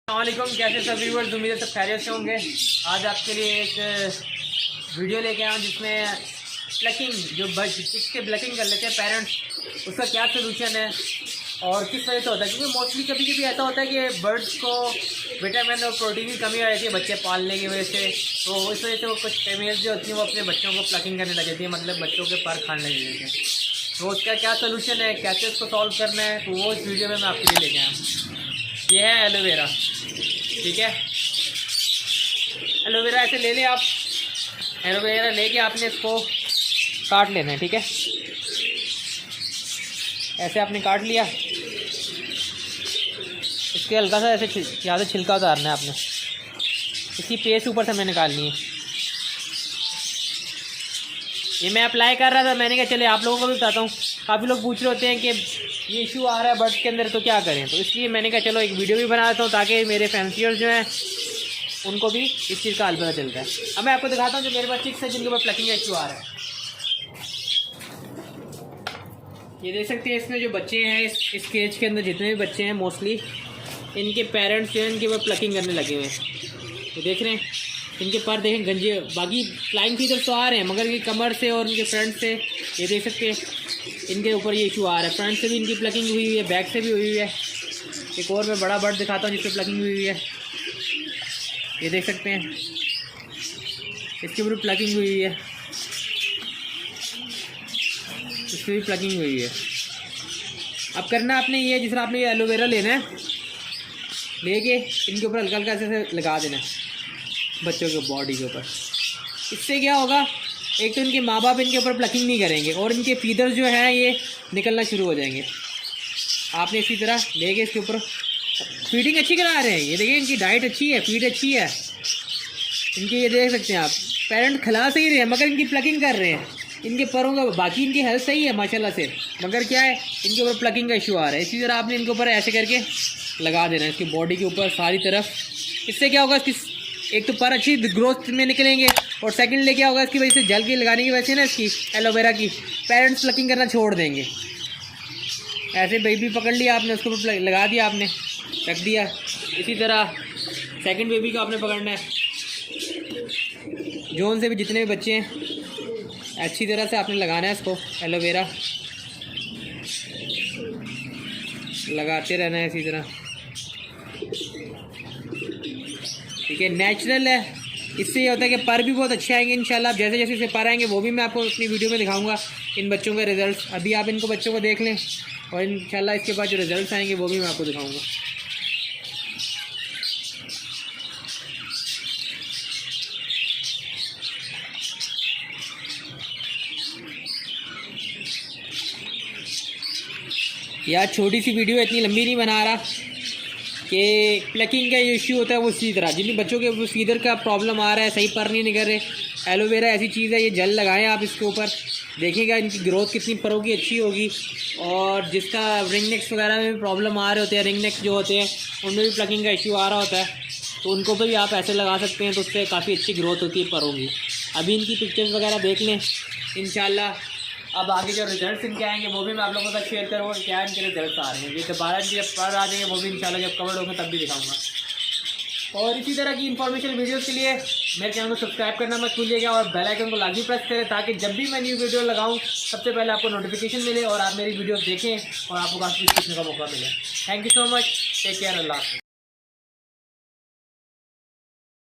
अस्सलामुअलैकुम, कैसे सब व्यूअर्स, उम्मीद है सब खैरियत से होंगे। आज आपके लिए एक वीडियो लेके आया हूँ जिसमें प्लकिंग, जो चिक्स के प्लकिंग कर लेते हैं पेरेंट्स, उसका क्या सोल्यूशन है और किस वजह से होता है। क्योंकि मोस्टली कभी कभी ऐसा होता है कि बर्ड्स को विटामिन और प्रोटीन की कमी आ जाती है बच्चे पालने की वजह से, तो इस वजह से वो कुछ फीमेल्स जो होती हैं वो अपने बच्चों को प्लकिंग करने लग जाती है, मतलब बच्चों के पर खाने लग जाते हैं। तो उसका क्या सोल्यूशन है, कैसे उसको सॉल्व करना है, तो वो इस वीडियो में मैं आपके लिए लेके आया हूँ। ये है एलोवेरा, ठीक है। एलोवेरा ऐसे ले लें आप। एलोवेरा लेके आपने इसको काट लेना है, ठीक है। ऐसे आपने काट लिया, इसके हल्का सा ऐसे यहाँ से छिलका उतारना है आपने, इसकी पेस्ट ऊपर से हमें निकालनी है। ये मैं अप्लाई कर रहा था, मैंने कहा चले आप लोगों को भी बताता हूँ। काफ़ी लोग पूछ रहे होते हैं कि ये इशू आ रहा है बर्ड्स के अंदर, तो क्या करें, तो इसलिए मैंने कहा चलो एक वीडियो भी बना देता हूँ ताकि मेरे फैंसियर्स जो हैं उनको भी इस चीज़ का हाल पता चलता है। अब मैं आपको दिखाता हूँ जो मेरे पास चिक्स है जिनके ऊपर प्लकिंग का इशू आ रहा है। ये देख सकते हैं, इसमें जो बच्चे हैं इस केज के अंदर जितने भी बच्चे हैं मोस्टली इनके पेरेंट्स जो हैं इनके ऊपर प्लकिंग करने लगे हुए हैं। तो देख रहे हैं इनके पर, देखें गंजे, बाकी फ्लाइंग फीदर तो आ रहे हैं मगर ये कमर से और इनके फ्रंट से, ये देख सकते हैं इनके ऊपर ये इशू आ रहा है। फ्रंट से भी इनकी प्लकिंग हुई हुई है, बैक से भी हुई हुई है। एक और मैं बड़ा बर्ड दिखाता हूँ जिसकी प्लकिंग हुई हुई है, ये देख सकते हैं इसके ऊपर प्लकिंग हुई हुई है, इसकी भी प्लकिंग हुई हुई है। अब करना आपने ये, जिस तरह आपने ये एलोवेरा लेना है, लेके इनके ऊपर हल्का हल्का से लगा देना है बच्चों के बॉडी के ऊपर। इससे क्या होगा, एक तो इनके माँ बाप इनके ऊपर प्लकिंग नहीं करेंगे और इनके फीदर जो हैं ये निकलना शुरू हो जाएंगे। आपने इसी तरह लेके इसके ऊपर फीडिंग अच्छी करा रहे हैं, ये देखिए इनकी डाइट अच्छी है, फीड अच्छी है इनकी, ये देख सकते हैं आप। पेरेंट खिला सही रहे हैं मगर इनकी प्लकिंग कर रहे हैं, इनके परों का, बाकी इनकी हेल्थ सही है माशाल्लाह से, मगर क्या है इनके ऊपर प्लकिंग का इशू आ रहा है। इसी तरह आपने इनके ऊपर ऐसे करके लगा देना है इसकी बॉडी के ऊपर सारी तरफ। इससे क्या होगा, इसकी एक तो पर अच्छी ग्रोथ में निकलेंगे और सेकंडली क्या होगा, इसकी वजह से जल के लगाने की वजह से ना इसकी एलोवेरा की पेरेंट्स प्लकिंग करना छोड़ देंगे। ऐसे बेबी पकड़ लिया आपने, उसके ऊपर लगा दिया आपने, रख दिया। इसी तरह सेकंड बेबी को आपने पकड़ना है, जोन से भी जितने भी बच्चे हैं अच्छी तरह से आपने लगाना है इसको एलोवेरा, लगाते रहना है इसी तरह, ठीक है। नेचुरल है, इससे ये होता है कि पर भी बहुत अच्छे आएंगे इंशाल्लाह। जैसे जैसे इसे पर आएंगे वो भी मैं आपको अपनी वीडियो में दिखाऊंगा इन बच्चों के रिजल्ट्स। अभी आप इनको बच्चों को देख लें और इंशाल्लाह इसके बाद जो रिजल्ट्स आएंगे वो भी मैं आपको दिखाऊंगा। यार छोटी सी वीडियो, इतनी लंबी नहीं बना रहा कि प्लकिंग का इश्यू होता है वो इसी तरह, जिन बच्चों के फीदर का प्रॉब्लम आ रहा है, सही पर नहीं निकल रहे, एलोवेरा ऐसी चीज़ है, ये जेल लगाएं आप इसके ऊपर, देखिएगा इनकी ग्रोथ कितनी परों की अच्छी होगी। और जिसका रिंग नेक्स वगैरह में भी प्रॉब्लम आ रहे होते हैं, रिंग नेक्स जो होते हैं उनमें भी प्लकिंग का इशू आ रहा होता है, तो उनको भी आप ऐसे लगा सकते हैं, तो उससे काफ़ी अच्छी ग्रोथ होती है परों की। अभी इनकी पिक्चर्स वगैरह देख लें इंशाल्लाह। अब आगे जो रिजल्ट्स इनके आएंगे वो भी मैं आप लोगों के साथ शेयर करूँगा, क्या इनके रिजल्ट्स आ रहे हैं। ये दोबारा जब पर आ जाएंगे वो भी इंशाल्लाह जब कवर होंगे तब भी दिखाऊंगा। और इसी तरह की इन्फॉर्मेशन वीडियोस के लिए मेरे चैनल को सब्सक्राइब करना मत भूलिएगा और बेल आइकन को लाजमी प्रेस करें ताकि जब भी मैं न्यू वीडियो लगाऊं सबसे पहले आपको नोटिफिकेशन मिले और आप मेरी वीडियो देखें और आपको काफ़ी सीखने का मौका मिले। Thank you so much, take care, Allah.